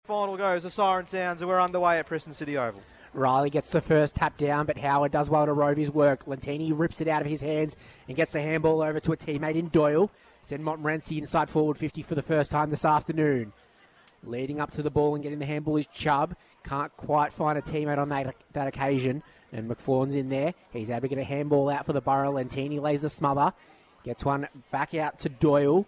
Final goes, the siren sounds, and we're underway at Preston City Oval. Riley gets the first tap down, but Howard does well to rove his work. Lentini rips it out of his hands and gets the handball over to a teammate in Doyle. Send Montmorency inside forward 50 for the first time this afternoon. Leading up to the ball and getting the handball is Chubb. Can't quite find a teammate on that occasion. And McFawn's in there. He's able to get a handball out for the Borough. Lentini lays the smother. Gets one back out to Doyle.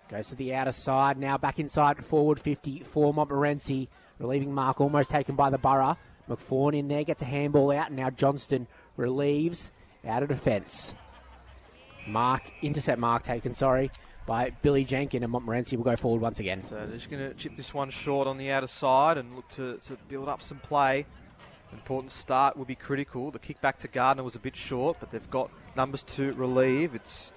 Goes to the outer side. Now back inside forward 50 for Montmorency. Relieving mark almost taken by the Borough. McFawn in there. Gets a handball out. And now Johnston relieves out of defence. Intercept mark taken, by Billy Jenkin, and Montmorency will go forward once again. So they're just going to chip this one short on the outer side and look to build up some play. Important start will be critical. The kick back to Gardner was a bit short, but they've got numbers to relieve. It's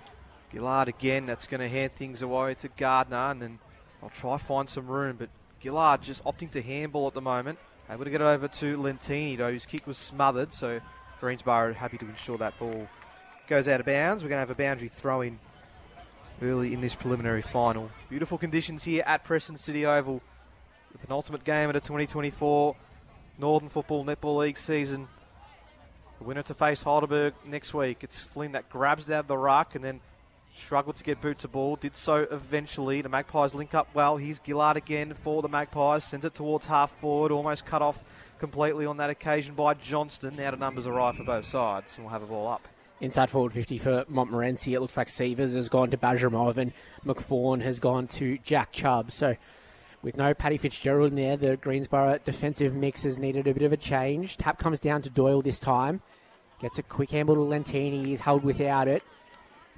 Gillard again that's going to hand things away to Gardner, and then I'll try find some room, but Gillard just opting to handball at the moment. Able to get it over to Lentini, though, whose kick was smothered, so Greensborough happy to ensure that ball goes out of bounds. We're going to have a boundary throw-in early in this preliminary final. Beautiful conditions here at Preston City Oval. The penultimate game of the 2024 Northern Football Netball League season. The winner to face Heidelberg next week. It's Flynn that grabs it out of the ruck and then struggled to get boot to ball. Did so eventually. The Magpies link up well. Here's Gillard again for the Magpies. Sends it towards half forward. Almost cut off completely on that occasion by Johnston. Now the numbers are right for both sides, and we'll have a ball up. Inside forward 50 for Montmorency. It looks like Severs has gone to Bajramov and McFawn has gone to Jack Chubb. So with no Paddy Fitzgerald in there, the Greensborough defensive mix has needed a bit of a change. Tap comes down to Doyle this time. Gets a quick handball to Lentini. He's held without it.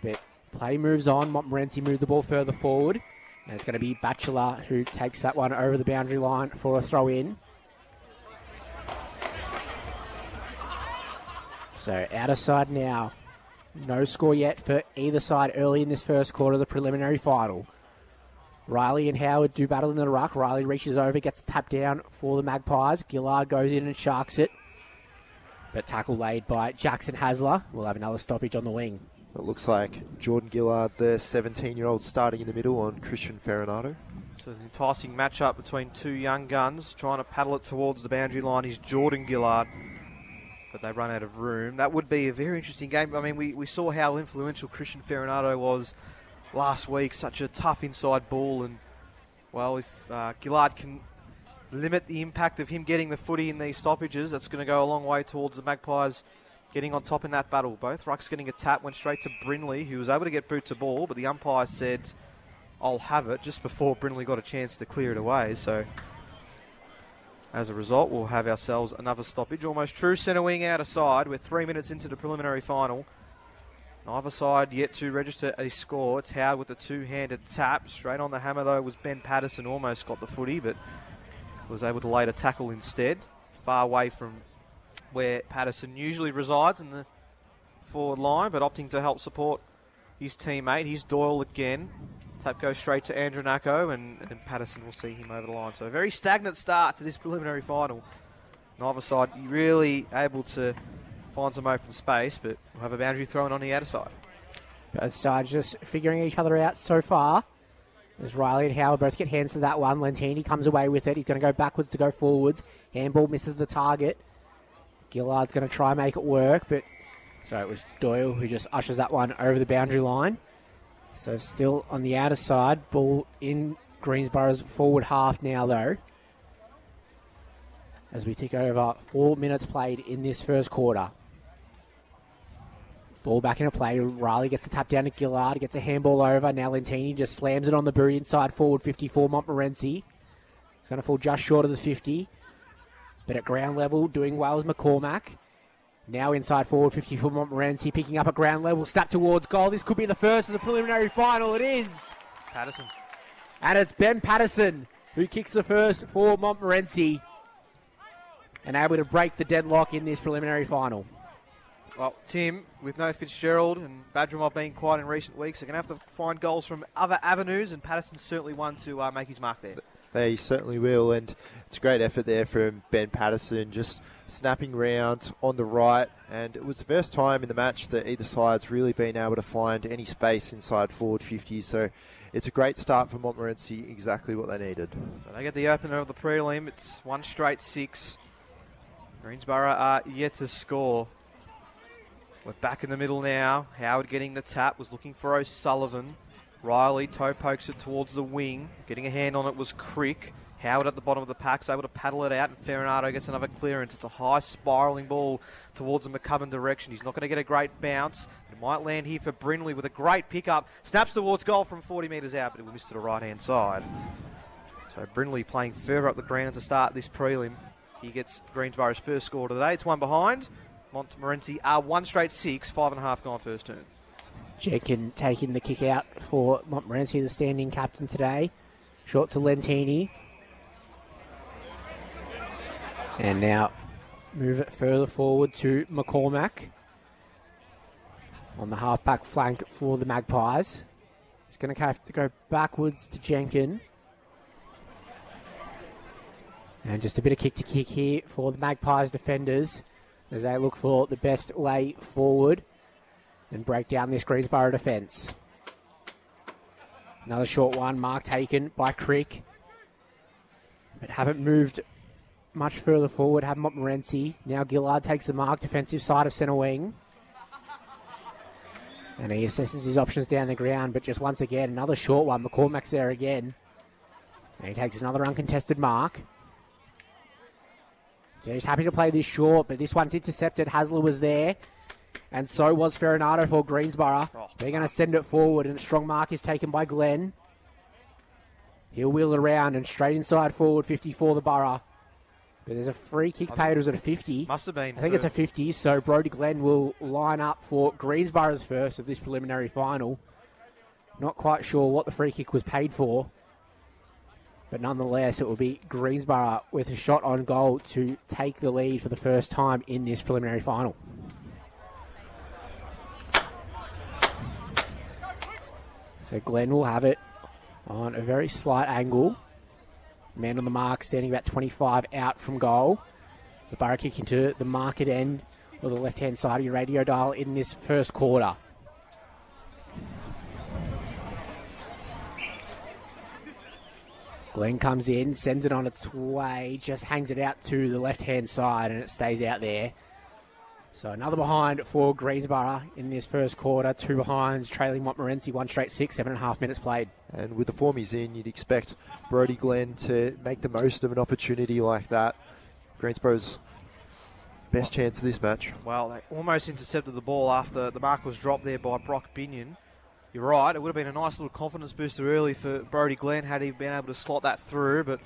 But play moves on. Montmorency moves the ball further forward. And it's going to be Batchelor who takes that one over the boundary line for a throw-in. So outer side now. No score yet for either side early in this first quarter of the preliminary final. Riley and Howard do battle in the ruck. Riley reaches over, gets the tap down for the Magpies. Gillard goes in and sharks it. But tackle laid by Jackson Hasler. We'll have another stoppage on the wing. It looks like Jordan Gillard, the 17-year-old, starting in the middle on Christian Ferronato. It's an enticing matchup between two young guns. Trying to paddle it towards the boundary line is Jordan Gillard. But they run out of room. That would be a very interesting game. I mean, we saw how influential Christian Ferronato was last week. Such a tough inside ball. And, well, if Gillard can limit the impact of him getting the footy in these stoppages, that's going to go a long way towards the Magpies getting on top in that battle. Both rucks getting a tap, went straight to Brindley, who was able to get boot to ball, but the umpire said, I'll have it, just before Brindley got a chance to clear it away. So as a result, we'll have ourselves another stoppage. Almost true centre wing out of side. We're 3 minutes into the preliminary final. Neither side yet to register a score. It's Howard with the two-handed tap. Straight on the hammer, though, was Ben Patterson. Almost got the footy, but was able to lay a tackle instead. Far away from where Patterson usually resides in the forward line, but opting to help support his teammate. Here's Doyle again. Tap goes straight to Andronacco, and Patterson will see him over the line. So a very stagnant start to this preliminary final. Neither side really able to find some open space, but we'll have a boundary thrown on the outer side. Both sides just figuring each other out so far. As Riley and Howard both get hands to that one. Lentini comes away with it. He's going to go backwards to go forwards. Handball misses the target. Gillard's going to try and make it work, but so it was Doyle who just ushers that one over the boundary line. So still on the outer side. Ball in Greensborough's forward half now, though. As we tick over 4 minutes played in this first quarter. Ball back into play. Riley gets the tap down to Gillard. Gets a handball over. Now Lentini just slams it on the boot inside forward 54 Montmorency. It's going to fall just short of the 50. But at ground level, doing well is McCormack. Now inside forward 50 for Montmorency. Picking up at ground level. Snap towards goal. This could be the first of the preliminary final. It is. Patterson. And it's Ben Patterson who kicks the first for Montmorency. And able to break the deadlock in this preliminary final. Well, Tim, with no Fitzgerald and Badramov being quiet in recent weeks, they're going to have to find goals from other avenues, and Patterson's certainly one to make his mark there. They certainly will, and it's a great effort there from Ben Patterson, just snapping round on the right, and it was the first time in the match that either side's really been able to find any space inside forward 50, so it's a great start for Montmorency, exactly what they needed. So they get the opener of the prelim. It's one straight 6. Greensborough are yet to score. We're back in the middle now. Howard getting the tap, was looking for O'Sullivan. Riley toe pokes it towards the wing. Getting a hand on it was Crick. Howard at the bottom of the pack is able to paddle it out, and Farinado gets another clearance. It's a high spiralling ball towards the McCubbin direction. He's not going to get a great bounce. It might land here for Brindley with a great pickup. Snaps towards goal from 40 metres out, but it will miss to the right-hand side. So Brindley playing further up the ground to start this prelim. He gets Greensborough's first score of the day. It's one behind. Montmorency are one straight 6, 5.5 gone first turn. Jenkin taking the kick out for Montmorency, the standing captain today. Short to Lentini. And now move it further forward to McCormack on the half-back flank for the Magpies. He's going to have to go backwards to Jenkin. And just a bit of kick-to-kick here for the Magpies defenders as they look for the best way forward and break down this Greensborough defence. Another short one, mark taken by Crick. But haven't moved much further forward, have Montmorency. Now Gillard takes the mark, defensive side of centre wing. And he assesses his options down the ground, but just once again, another short one. McCormack's there again. And he takes another uncontested mark. So he's happy to play this short, but this one's intercepted. Hasler was there. And so was Farinado for Greensborough. They're going to send it forward, and a strong mark is taken by Glenn. He'll wheel it around and straight inside forward 50 for the Borough. But there's a free kick paid, was it a 50? Must have been. I think it's a 50, so Brody Glenn will line up for Greensborough's first of this preliminary final. Not quite sure what the free kick was paid for. But nonetheless, it will be Greensborough with a shot on goal to take the lead for the first time in this preliminary final. So Glenn will have it on a very slight angle. Man on the mark, standing about 25 out from goal. The Borough kick into the market end or the left-hand side of your radio dial in this first quarter. Glenn comes in, sends it on its way, just hangs it out to the left-hand side, and it stays out there. So another behind for Greensborough in this first quarter. 2 behinds, trailing Montmorency, 1 straight 6, 7.5 minutes played. And with the form he's in, you'd expect Brody Glenn to make the most of an opportunity like that. Greensborough's best chance of this match. Well, they almost intercepted the ball after the mark was dropped there by Brock Binion. You're right, it would have been a nice little confidence booster early for Brody Glenn had he been able to slot that through, but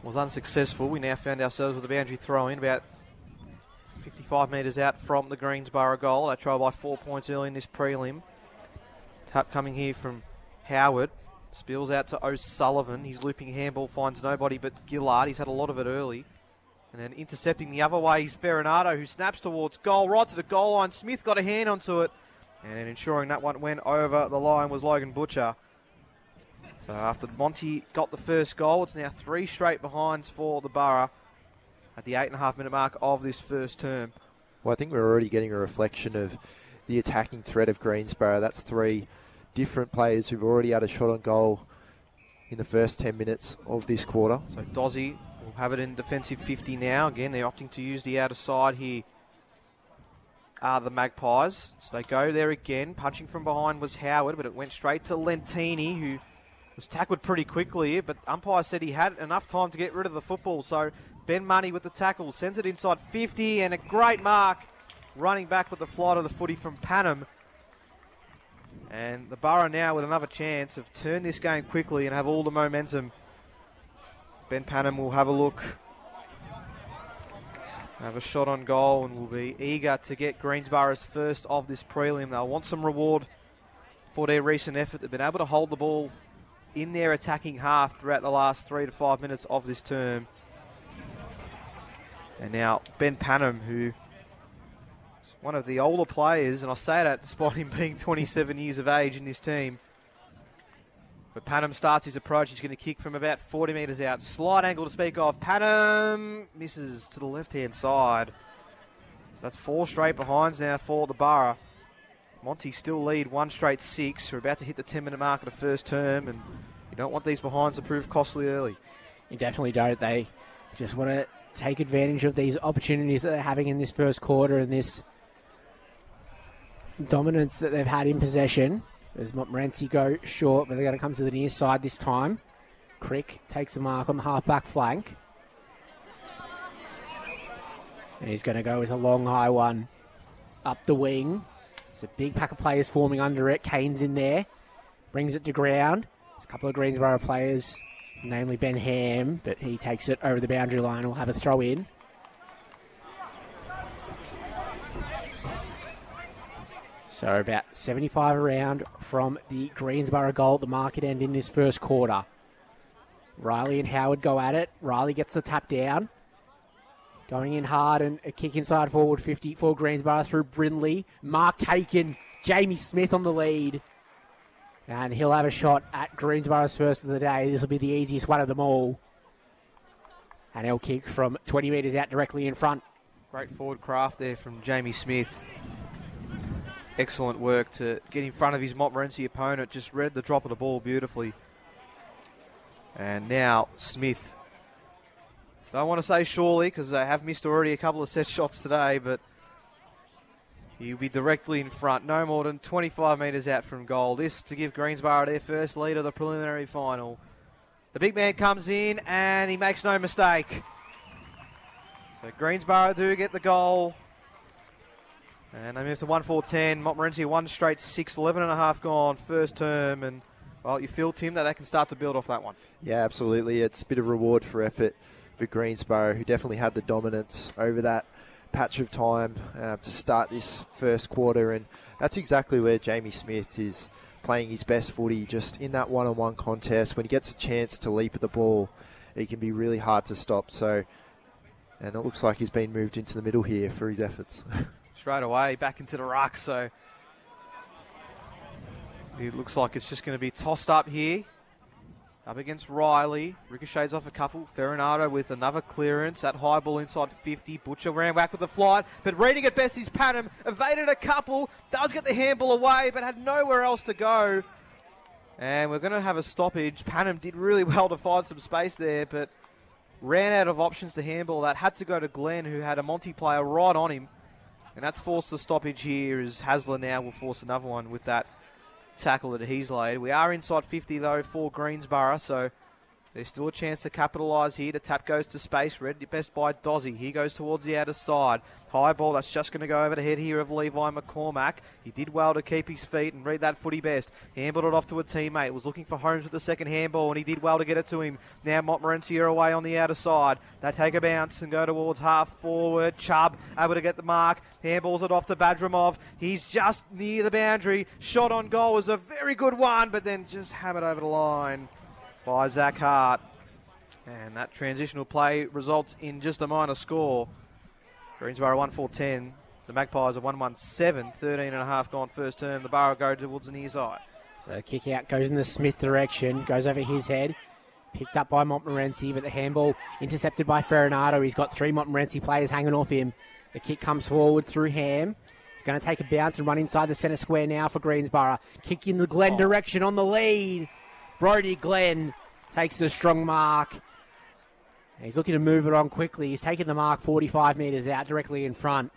was unsuccessful. We now found ourselves with a boundary throw-in about 55 metres out from the Greensborough goal. They trail by 4 points early in this prelim. Tap coming here from Howard. Spills out to O'Sullivan. His looping handball finds nobody but Gillard. He's had a lot of it early. And then intercepting the other way is Farinado, who snaps towards goal, right to the goal line. Smith got a hand onto it. And ensuring that one went over the line was Logan Butcher. So after Monty got the first goal, it's now 3 straight behinds for the Borough at the 8.5 minute mark of this first term. Well, I think we're already getting a reflection of the attacking threat of Greensborough. That's 3 different players who've already had a shot on goal in the first 10 minutes of this quarter. So Dozzy will have it in defensive 50 now. Again, they're opting to use the outer side here. The Magpies. So they go there again. Punching from behind was Howard, but it went straight to Lentini, who was tackled pretty quickly, but umpire said he had enough time to get rid of the football. So Ben Money with the tackle, sends it inside 50, and a great mark running back with the flight of the footy from Panham. And the Borough now with another chance of turn this game quickly and have all the momentum. Ben Panham will have a look. Have a shot on goal and will be eager to get Greensborough's first of this prelim. They'll want some reward for their recent effort. They've been able to hold the ball in their attacking half throughout the last 3 to 5 minutes of this term. And now Ben Panham, who is one of the older players, and I say that despite him being 27 years of age in this team, But Panham starts his approach. He's going to kick from about 40 metres out. Slight angle to speak of. Panham misses to the left-hand side. So that's 4 straight behinds now for the Borough. Monty still lead 1 straight 6. We're about to hit the 10-minute mark of the first term, and you don't want these behinds to prove costly early. You definitely don't. They just want to take advantage of these opportunities that they're having in this first quarter and this dominance that they've had in possession. As Montmorency go short, but they're going to come to the near side this time. Crick takes the mark on the half-back flank. And he's going to go with a long, high one up the wing. There's a big pack of players forming under it. Kane's in there. Brings it to ground. There's a couple of Greensborough players, namely Ben Ham, but he takes it over the boundary line and will have a throw in. So about 75 around from the Greensborough goal at the market end in this first quarter. Riley and Howard go at it. Riley gets the tap down. Going in hard and a kick inside forward 50 for Greensborough through Brindley. Mark taken. Jamie Smith on the lead. And he'll have a shot at Greensborough's first of the day. This will be the easiest one of them all. And he'll kick from 20 metres out directly in front. Great forward craft there from Jamie Smith. Excellent work to get in front of his Montmorency opponent. Just read the drop of the ball beautifully. And now Smith. Don't want to say surely because they have missed already a couple of set shots today, but he'll be directly in front. No more than 25 metres out from goal. This to give Greensborough their first lead of the preliminary final. The big man comes in and he makes no mistake. So Greensborough do get the goal. And they move to 1-4-10. Montmorency 1 straight 6, 11 and a half gone, first term. And, well, you feel, Tim, that they can start to build off that one. Yeah, absolutely. It's a bit of reward for effort for Greensborough, who definitely had the dominance over that patch of time to start this first quarter. And that's exactly where Jamie Smith is playing his best footy, just in that one-on-one contest. When he gets a chance to leap at the ball, it can be really hard to stop. So, and it looks like he's been moved into the middle here for his efforts. Straight away, back into the ruck, so it looks like it's just going to be tossed up here. Up against Riley. Ricochets off a couple. Ferranado with another clearance. That high ball inside 50. Butcher ran back with the flight, but reading it best is Panham. Evaded a couple. Does get the handball away, but had nowhere else to go. And we're going to have a stoppage. Panham did really well to find some space there, but ran out of options to handball that. Had to go to Glenn, who had a Monty player right on him. And that's forced the stoppage here, as Hasler now will force another one with that tackle that he's laid. We are inside 50, though, for Greensborough, so there's still a chance to capitalise here. The tap goes to space. Read best by Dozzy. He goes towards the outer side. High ball, that's just going to go over the head here of Levi McCormack. He did well to keep his feet and read that footy best. Handballed it off to a teammate. Was looking for Holmes with the second handball, and he did well to get it to him. Now Montmorency are away on the outer side. They take a bounce and go towards half forward. Chubb able to get the mark. Handballs it off to Badramov. He's just near the boundary. Shot on goal was a very good one, but then just hammered over the line by Zach Hart. And that transitional play results in just a minor score. Greensborough 1-4-10. The Magpies are 1-1-7. 13 and a half gone first term. The Borough go towards the near side. So kick out goes in the Smith direction. Goes over his head. Picked up by Montmorency, but the handball intercepted by Ferranado. He's got 3 Montmorency players hanging off him. The kick comes forward through Ham. He's going to take a bounce and run inside the centre square now for Greensborough. Kick in the Glen direction on the lead. Brody Glenn takes a strong mark. He's looking to move it on quickly. He's taking the mark 45 metres out directly in front.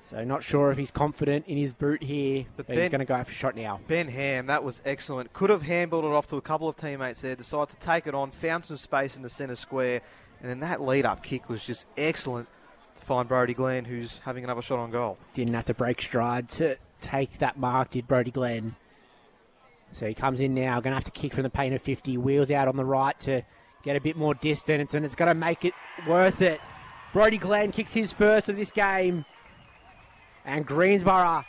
So not sure if he's confident in his boot here, but he's going to go for a shot now. Ben Ham, that was excellent. Could have handballed it off to a couple of teammates there. Decided to take it on, found some space in the centre square. And then that lead-up kick was just excellent to find Brody Glenn, who's having another shot on goal. Didn't have to break stride to take that mark, did Brody Glenn. So he comes in now, going to have to kick from the paint of 50. Wheels out on the right to get a bit more distance, and it's going to make it worth it. Brody Glenn kicks his first of this game. And Greensborough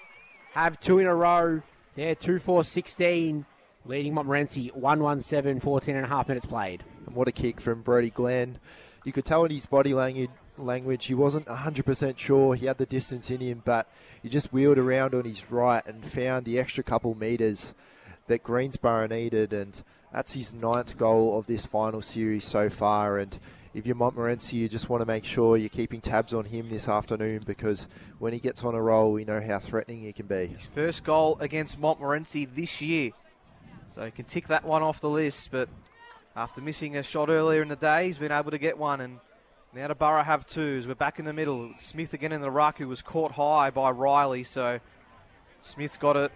have 2 in a row. They're 2-4-16, leading Montmorency 1-1-7, 14 and a half minutes played. And what a kick from Brody Glenn. You could tell in his body language he wasn't 100% sure he had the distance in him, but he just wheeled around on his right and found the extra couple metres that Greensborough needed, and that's his 9th goal of this final series so far. And if you're Montmorency, you just want to make sure you're keeping tabs on him this afternoon, because when he gets on a roll, we know how threatening he can be. His first goal against Montmorency this year. So he can tick that one off the list, but after missing a shot earlier in the day, he's been able to get one, and now the Borough have two as we're back in the middle. Smith again in the ruck, who was caught high by Riley, so Smith's got it.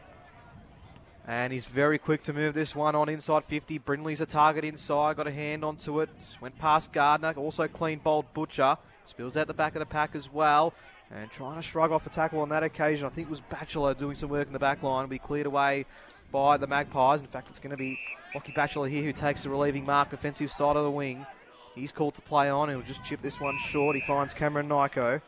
And he's very quick to move this one on inside 50. Brindley's a target inside, got a hand onto it. Just went past Gardner, also clean bowled Butcher. Spills out the back of the pack as well. And trying to shrug off a tackle on that occasion. I think it was Batchelor doing some work in the back line. Will be cleared away by the Magpies. In fact, it's going to be Lockie Batchelor here who takes the relieving mark, offensive side of the wing. He's called to play on. He'll just chip this one short. He finds Cameron Nyko.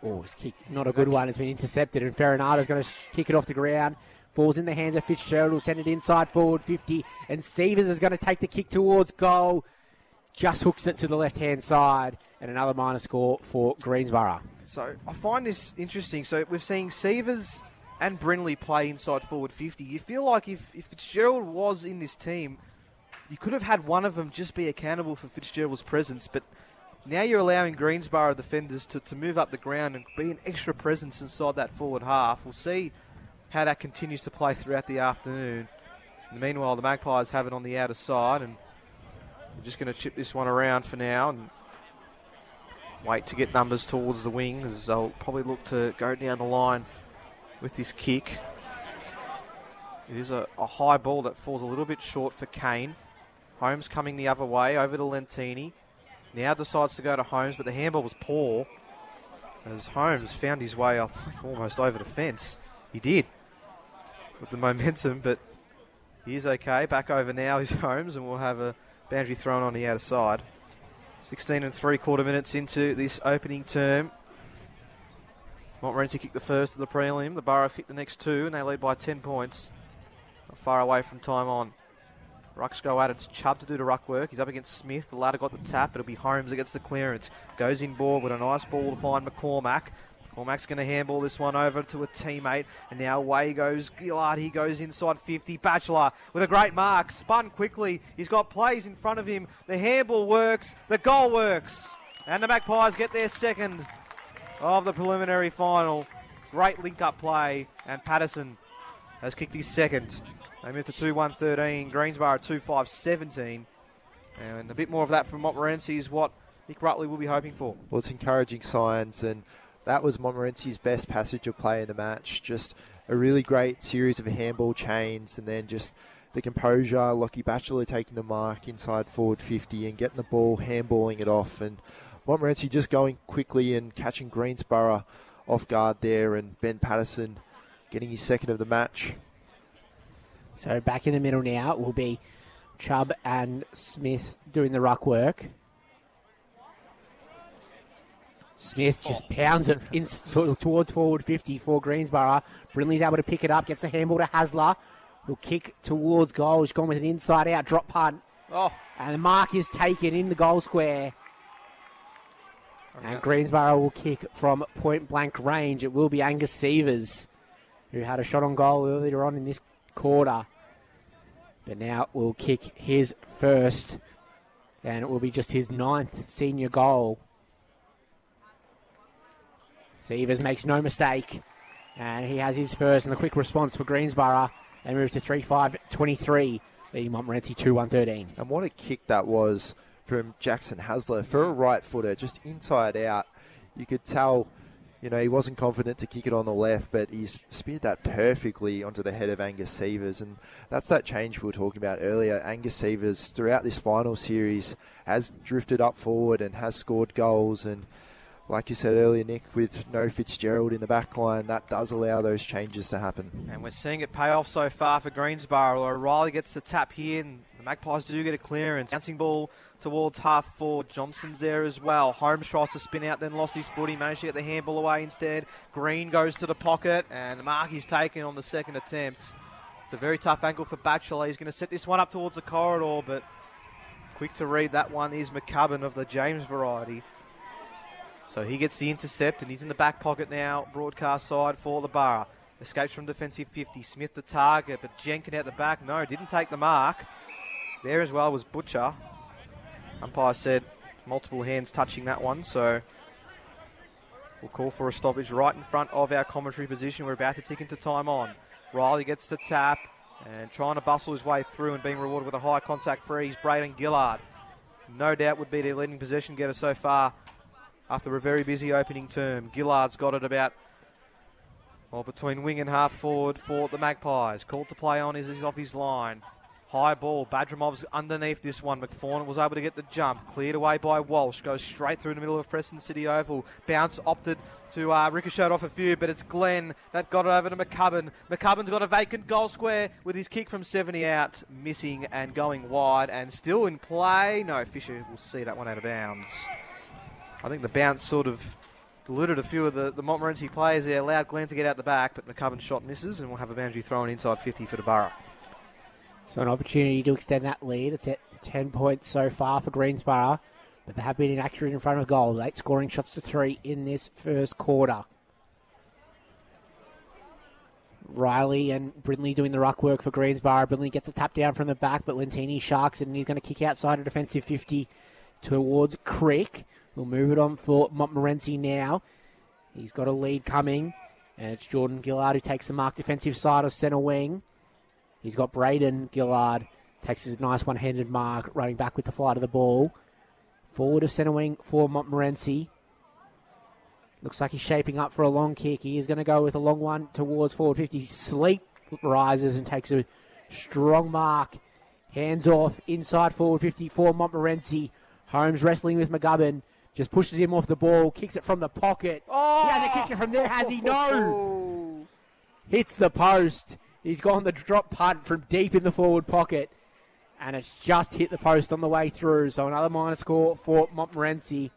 Oh, his kick, not a good one. It's been intercepted, and Farinato's going to kick it off the ground. Falls in the hands of Fitzgerald, will send it inside forward 50, and Severs is going to take the kick towards goal. Just hooks it to the left-hand side, and another minor score for Greensborough. So I find this interesting. So we're seeing Severs and Brindley play inside forward 50. You feel like if Fitzgerald was in this team, you could have had one of them just be accountable for Fitzgerald's presence, but now you're allowing Greensborough defenders to move up the ground and be an extra presence inside that forward half. We'll see how that continues to play throughout the afternoon. Meanwhile, the Magpies have it on the outer side, and we're just going to chip this one around for now and wait to get numbers towards the wing, as they'll probably look to go down the line with this kick. It is a high ball that falls a little bit short for Kane. Holmes coming the other way, over to Lentini. Now decides to go to Holmes, but the handball was poor, as Holmes found his way, I think, almost over the fence. He did, with the momentum, but he is okay. Back over now is Holmes, and we'll have a boundary thrown on the outer side. 16 3/4 minutes into this opening term. Montmorency kicked the first of the prelim. The Borough have kicked the next two, and they lead by 10 points. Not far away from time on. Rucks go at it. It's Chubb to do the ruck work. He's up against Smith. The ladder got the tap. It'll be Holmes that gets the clearance. Goes in board with a nice ball to find McCormack. McCormack's going to handball this one over to a teammate. And now away goes Gillard. He goes inside 50. Batchelor with a great mark. Spun quickly. He's got plays in front of him. The handball works. The goal works. And the Magpies get their second of the preliminary final. Great link-up play. And Patterson has kicked his second. They move to 2-1-13. Greensborough 2-5-17. And a bit more of that from Montmorency is what Nick Rutley will be hoping for. Well, it's encouraging signs, and that was Montmorency's best passage of play in the match. Just a really great series of handball chains, and then just the composure. Lockie Batchelor taking the mark inside forward 50 and getting the ball, handballing it off. And Montmorency just going quickly and catching Greensborough off guard there, and Ben Patterson getting his second of the match. So back in the middle now will be Chubb and Smith doing the ruck work. Smith just pounds it towards forward 50 for Greensborough. Brindley's able to pick it up, gets the handball to Hasler, who'll kick towards goal. He's gone with an inside-out drop punt. Oh. And the mark is taken in the goal square. And Greensborough will kick from point-blank range. It will be Angus Severs, who had a shot on goal earlier on in this quarter. But now will kick his first, and it will be just his 9th senior goal. Severs makes no mistake, and he has his first, and the quick response for Greensborough. They move to 3-5-23, leading Montmorency 2-1-13. And what a kick that was from Jackson Hasler for a right footer, just inside out. You could tell, you know, he wasn't confident to kick it on the left, but he's speared that perfectly onto the head of Angus Severs. And that's that change we were talking about earlier. Angus Severs, throughout this final series, has drifted up forward and has scored goals. And like you said earlier, Nick, with no Fitzgerald in the back line, that does allow those changes to happen. And we're seeing it pay off so far for Greensborough. O'Reilly gets the tap here, and the Magpies do get a clearance. Bouncing ball towards half forward. Johnson's there as well. Holmes tries to spin out, then lost his foot. He managed to get the handball away instead. Green goes to the pocket, and the mark is taken on the second attempt. It's a very tough angle for Batchelor. He's going to set this one up towards the corridor, but quick to read that one is McCubbin of the James variety. So he gets the intercept, and he's in the back pocket now, broadcast side for the Borough. Escapes from defensive 50. Smith the target, but Jenkin out the back. No, didn't take the mark. There as well was Butcher. Umpire said multiple hands touching that one, so we'll call for a stoppage right in front of our commentary position. We're about to tick into time on. Riley gets the tap and trying to bustle his way through and being rewarded with a high contact freeze. Braden Gillard, no doubt, would be their leading possession getter so far after a very busy opening term. Gillard's got it about between wing and half forward for the Magpies. Called to play on is off his line. High ball. Badramov's underneath this one. McFawn was able to get the jump. Cleared away by Walsh. Goes straight through the middle of Preston City Oval. Bounce opted to ricochet off a few, but it's Glenn that got it over to McCubbin. McCubbin's got a vacant goal square with his kick from 70 out. Missing and going wide and still in play. No, Fisher will see that one out of bounds. I think the bounce sort of deluded a few of the Montmorency players there. Allowed Glenn to get out the back, but McCubbin's shot misses and we'll have a boundary thrown inside 50 for the Borough. So an opportunity to extend that lead. It's at 10 points so far for Greensborough, but they have been inaccurate in front of goal. 8 scoring shots to 3 in this first quarter. Riley and Brindley doing the ruck work for Greensborough. Brindley gets a tap down from the back, but Lentini sharks it, and he's going to kick outside a defensive 50 towards Crick. We'll move it on for Montmorency now. He's got a lead coming, and it's Jordan Gillard who takes the mark defensive side of centre wing. He's got Braden Gillard, takes his nice one-handed mark, running back with the flight of the ball. Forward of centre wing for Montmorency. Looks like he's shaping up for a long kick. He is going to go with a long one towards forward 50. Sleep rises and takes a strong mark. Hands off inside forward 50 for Montmorency. Holmes wrestling with McGubbin. Just pushes him off the ball, kicks it from the pocket. Oh! He hasn't kicked it from there, has he? No! Hits the post. He's gone the drop punt from deep in the forward pocket, and it's just hit the post on the way through. So another minus score for Montmorency.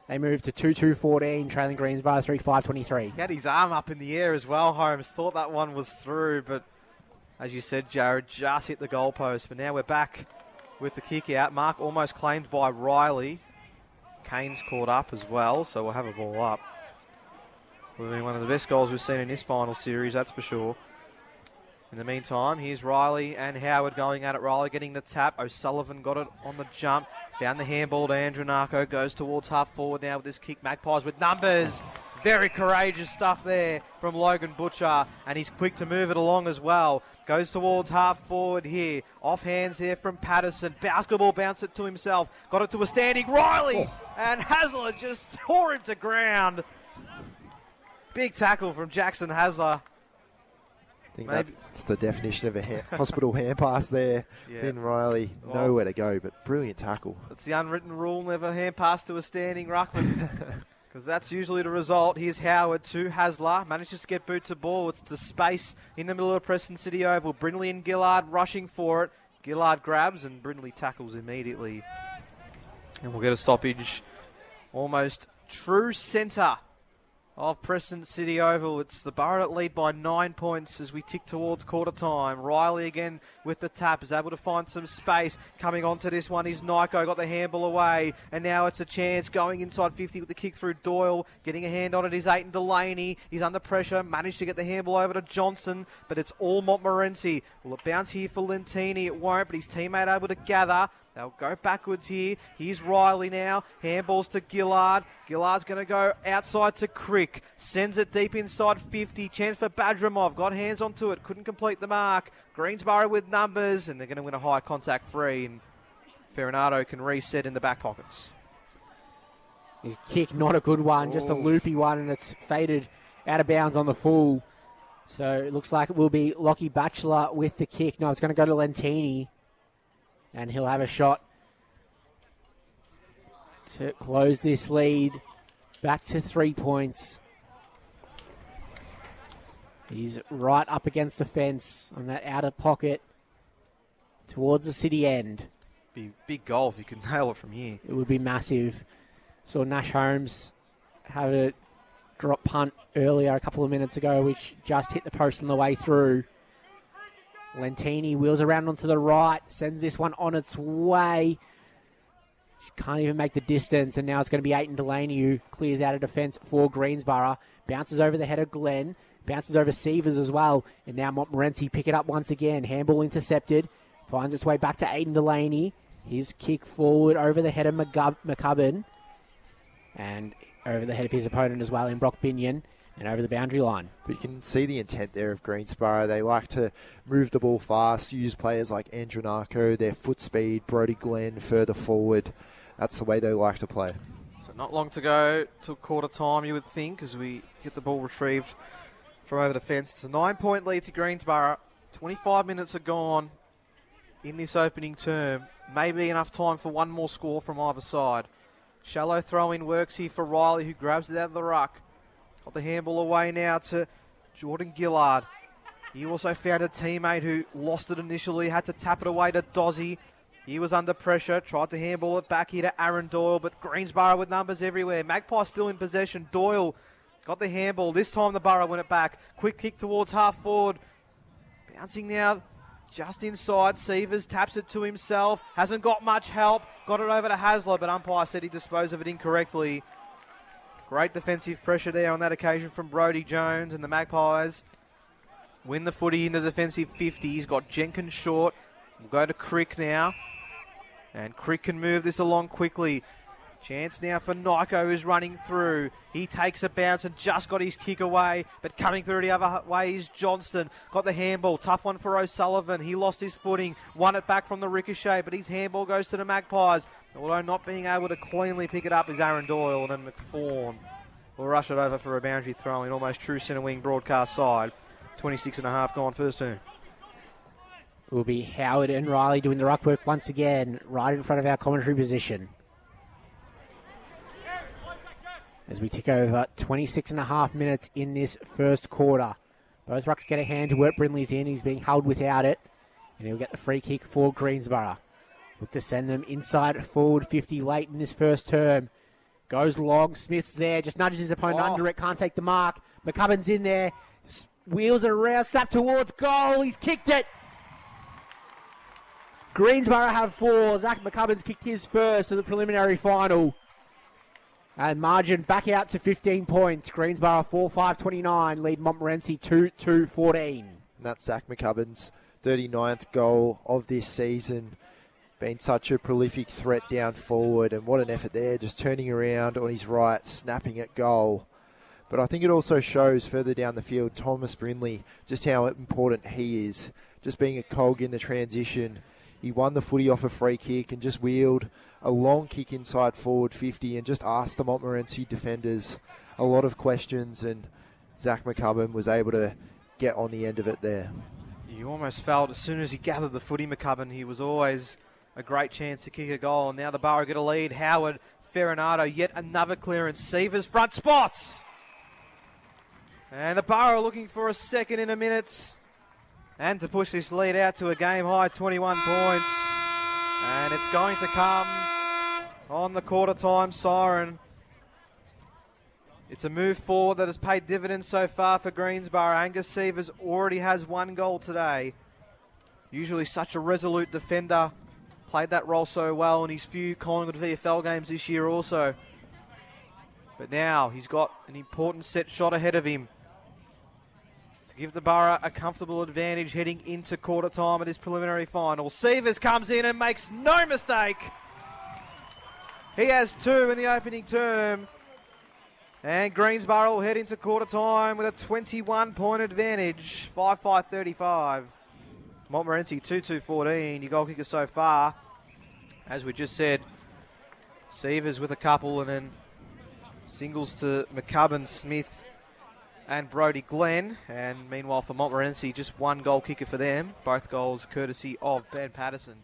They move to 2-2-14, trailing Greensborough 3-5-23. He had his arm up in the air as well, Holmes. Thought that one was through, but as you said, Jared, just hit the goalpost. But now we're back with the kick out. Mark almost claimed by Riley. Kane's caught up as well, so we'll have a ball up. Will be one of the best goals we've seen in this final series, that's for sure. In the meantime, here's Riley and Howard going at it. Riley getting the tap. O'Sullivan got it on the jump. Found the handball to Andronako. Goes towards half forward now with this kick. Magpies with numbers. Very courageous stuff there from Logan Butcher. And he's quick to move it along as well. Goes towards half forward here. Off hands here from Patterson. Basketball bounce it to himself. Got it to a standing Riley. And Hasler just tore him to ground. Big tackle from Jackson Hasler. I think that's the definition of a hospital hand pass there. Yeah. Finn Riley, nowhere to go, but brilliant tackle. That's the unwritten rule, never hand pass to a standing ruckman, because that's usually the result. Here's Howard to Hasler, manages to get boot to ball. It's the space in the middle of Preston City Oval. Brindley and Gillard rushing for it. Gillard grabs and Brindley tackles immediately. And we'll get a stoppage almost true centre of Preston City Oval. It's the Borough that lead by 9 points as we tick towards quarter time. Riley again with the tap is able to find some space. Coming onto this one is Nyko, got the handball away, and now it's a chance going inside 50 with the kick through Doyle. Getting a hand on it is Aiton Delaney. He's under pressure, managed to get the handball over to Johnson, but it's all Montmorency. Will it bounce here for Lentini? It won't, but his teammate able to gather. They'll go backwards here. Here's Riley now. Handballs to Gillard. Gillard's going to go outside to Crick. Sends it deep inside 50. Chance for Badramov. Got hands onto it. Couldn't complete the mark. Greensborough with numbers. And they're going to win a high contact free. And Ferranato can reset in the back pockets. His kick, not a good one. Just a loopy one. And it's faded out of bounds on the full. So it looks like it will be Lockie Batchelor with the kick. No, it's going to go to Lentini. And he'll have a shot to close this lead back to 3 points. He's right up against the fence on that outer pocket towards the city end. Be big goal if you could nail it from here. It would be massive. Saw Nash Holmes have a drop punt earlier a couple of minutes ago, which just hit the post on the way through. Lentini wheels around onto the right, sends this one on its way. Can't even make the distance, and now it's going to be Aiton Delaney who clears out of defence for Greensborough. Bounces over the head of Glenn. Bounces over Severs as well. And now Montmorency pick it up once again. Handball intercepted. Finds its way back to Aiden Delaney. His kick forward over the head of McCubbin. And over the head of his opponent as well in Brock Binion. And over the boundary line. But you can see the intent there of Greensborough. They like to move the ball fast, use players like Andronako, their foot speed, Brody Glenn further forward. That's the way they like to play. So not long to go till quarter time, you would think, as we get the ball retrieved from over the fence. It's a 9-point lead to Greensborough. 25 minutes are gone in this opening term. Maybe enough time for one more score from either side. Shallow throw-in works here for Riley, who grabs it out of the ruck. Got the handball away now to Jordan Gillard. He also found a teammate who lost it initially, had to tap it away to Dozzy. He was under pressure, tried to handball it back here to Aaron Doyle, but Greensborough with numbers everywhere. Magpie still in possession. Doyle got the handball. This time the Borough win it back. Quick kick towards half forward. Bouncing now just inside. Severs taps it to himself. Hasn't got much help. Got it over to Hasler, but umpire said he disposed of it incorrectly. Great defensive pressure there on that occasion from Brodie Jones, and the Magpies win the footy in the defensive 50. He's got Jenkins short. We'll go to Crick now. And Crick can move this along quickly. Chance now for Nyko, who's running through. He takes a bounce and just got his kick away, but coming through the other way is Johnston. Got the handball. Tough one for O'Sullivan. He lost his footing. Won it back from the ricochet, but his handball goes to the Magpies. Although not being able to cleanly pick it up is Aaron Doyle, and then McFawn will rush it over for a boundary throw in. Almost true centre wing broadcast side. 26.5 gone first turn. It will be Howard and Riley doing the ruck work once again, right in front of our commentary position. As we tick over 26.5 minutes in this first quarter. Both rucks get a hand to work. Brindley's in. He's being held without it. And he'll get the free kick for Greensborough. Look to send them inside forward 50 late in this first term. Goes long. Smith's there. Just nudges his opponent under it. Can't take the mark. McCubbin's in there. Wheels it around. Snap towards goal. He's kicked it. Greensborough have 4. Zach McCubbin's kicked his first to the preliminary final. And margin back out to 15 points. Greensborough 4-5-29. Lead Montmorency 2-2-14. And that's Zach McCubbin's 39th goal of this season. Been such a prolific threat down forward. And what an effort there. Just turning around on his right, snapping at goal. But I think it also shows further down the field, Thomas Brindley, just how important he is. Just being a cog in the transition. He won the footy off a free kick and just wheeled a long kick inside forward 50 and just asked the Montmorency defenders a lot of questions, and Zach McCubbin was able to get on the end of it there. You almost felt as soon as he gathered the footy, McCubbin, he was always a great chance to kick a goal. And now the Borough get a lead. Howard, Ferranato, yet another clearance. Severs front spots. And the Borough looking for a second in a minute. And to push this lead out to a game-high 21 points. And it's going to come on the quarter-time siren. It's a move forward that has paid dividends so far for Greensborough. Angus Severs already has 1 goal today. Usually such a resolute defender. Played that role so well in his few Collingwood VFL games this year also. But now he's got an important set shot ahead of him to give the Borough a comfortable advantage heading into quarter time of this preliminary final. Severs comes in and makes no mistake. He has 2 in the opening term. And Greensborough will head into quarter time with a 21-point advantage. 5-5-35. Montmorency 2-2-14. Your goal kicker so far. As we just said, Severs with a couple, and then singles to McCubbin, Smith and Brodie Glenn. And meanwhile for Montmorency, just 1 goal kicker for them. Both goals courtesy of Ben Patterson.